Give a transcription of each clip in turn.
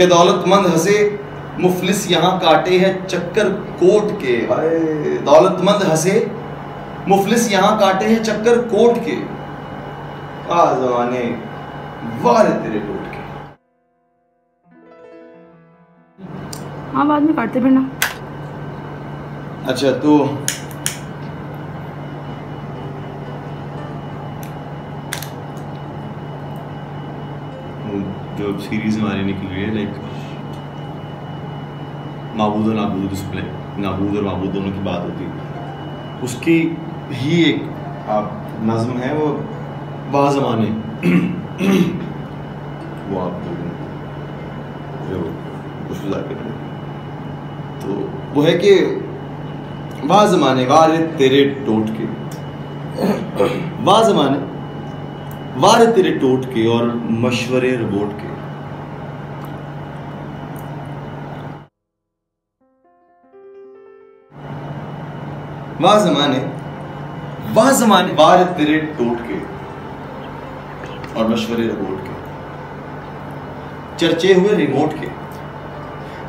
के दौलतमंद हंसे मुफलिस यहाँ काटे हैं चक्कर कोट के। दौलतमंद हंसे मुफलिस यहाँ काटे हैं चक्कर कोट के। आ जमाने वाह रे तेरे टोट के। हाँ बाद में काटते फिर ना। अच्छा तो जो सीरीज हमारी निकली है लाइक माबूद और नाबूद, उस पर नाबूद और माबूद दोनों की बात होती है, उसकी ही एक नज़्म है वो बाज़माने वो आप जो कुछ करते तो वो है कि बाज़माने वारे तेरे टोट के, बाज़माने वारे तेरे टोट के और मशवरे रिपोर्ट के। वाह ज़माने वारे तेरे टोट के और मशवरे रिपोर्ट के। चर्चे हुए रिमोट के,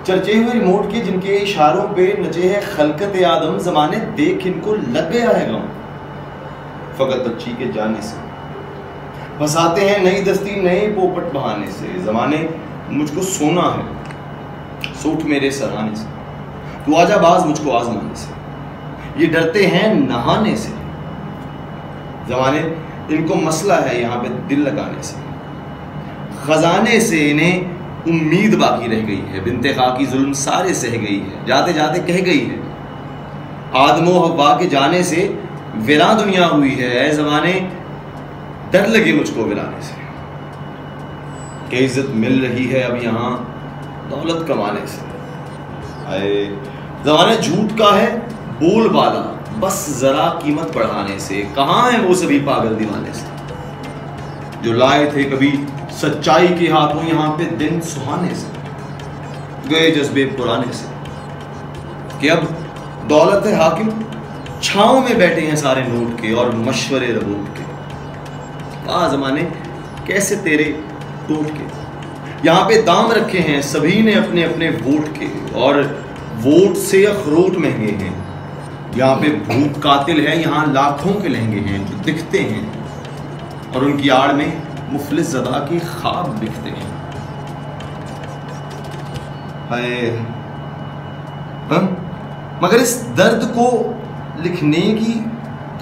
चर्चे हुए रिमोट के, जिनके इशारों पे नचे है खलकत आदम। ज़माने देख इनको लग गया है गम, फकत बच्ची के जाने से फंसाते हैं नई दस्ती नए पोपट बहाने से। ज़माने मुझको सोना है सूट मेरे सराहने से, तू आजा बाज मुझको आजमाने से। ये डरते हैं नहाने से, ज़माने इनको मसला है यहाँ पे दिल लगाने से। खजाने से इन्हें उम्मीद बाकी रह गई है, बिन्ते खाकी जुल्म सारे सह गई है। जाते जाते कह गई है आदमो हव्वा के जाने से वीरान दुनिया हुई है। ज़माने डर लगे मुझको वीराने से, कि इज्जत मिल रही है अब यहाँ दौलत कमाने से। आए ज़माने झूठ का है बोलबाला, बस जरा कीमत बढ़ाने से। कहाँ है वो सभी पागल दीवाने से, जो लाए थे कभी सच्चाई के हाथों यहाँ पे दिन सुहाने से। गए जज्बे पुराने से, कि अब दौलत है हाकिम, छांव में बैठे हैं सारे नोट के और मशवरे रबूट के। आ ज़माने कैसे तेरे टोट के, यहाँ पे दाम रखे हैं सभी ने अपने अपने वोट के, और वोट से अखरोट महंगे हैं। यहाँ पे भूख कातिल है, यहाँ लाखों के लहंगे हैं जो दिखते हैं, और उनकी आड़ में मुफलिस ज़दा के ख्वाब दिखते हैं। मगर इस दर्द को लिखने की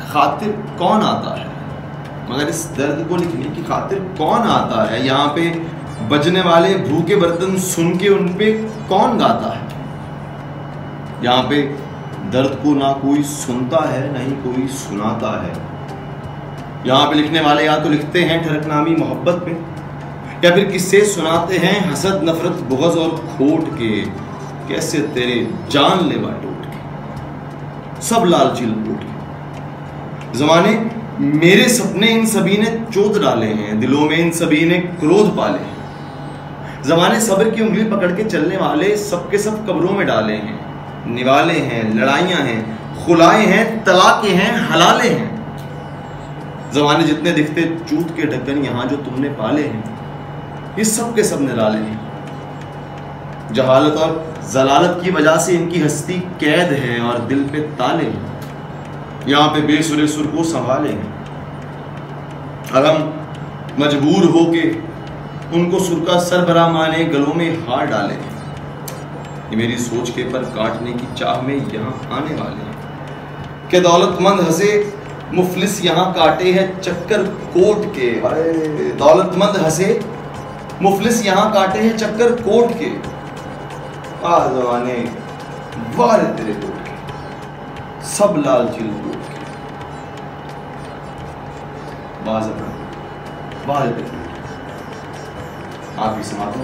खातिर कौन आता है, मगर इस दर्द को लिखने की खातिर कौन आता है। यहाँ पे बजने वाले भूखे बर्तन सुन के उन पे कौन गाता है। यहाँ पे दर्द को ना कोई सुनता है ना ही कोई सुनाता है। यहाँ पे लिखने वाले या तो लिखते हैं ठरकनामी मोहब्बत में, या फिर किस्से सुनाते हैं हसद नफरत बुग़्ज़ और खोट के। कैसे तेरे जानलेवा टोट के, सब लालची लपेट के। ज़माने मेरे सपने इन सभी ने चोट डाले हैं, दिलों में इन सभी ने क्रोध पाले हैं। ज़माने सब्र की उंगली पकड़ के चलने वाले सबके सब कब्रों में डाले हैं। निवाले हैं, लड़ाइयाँ हैं, खुलाए हैं, तलाक़े हैं, हलाले हैं। ज़माने जितने दिखते चूत के ढक्कन यहाँ जो तुमने पाले हैं, ये सब के सब निराले हैं। जहालत और जलालत की वजह से इनकी हस्ती कैद है और दिल पे ताले हैं। यहाँ पे बेसुरे सुर को संभाले हैं, और हम मजबूर होके उनको सुर का सरबरा माने गलों में हार डाले हैं। ये मेरी सोच के पर काटने की चाह में यहाँ आने वाले हैं, कि दौलतमंद हंसे मुफलिस यहाँ काटे हैं चक्कर कोट के। दौलतमंद हंसे मुफलिस यहाँ काटे हैं चक्कर कोट के। आ ज़माने वाह रे तेरे टोट के, सब लालची लपेट के। वाह रे तेरे, आप ही समाप्त हो।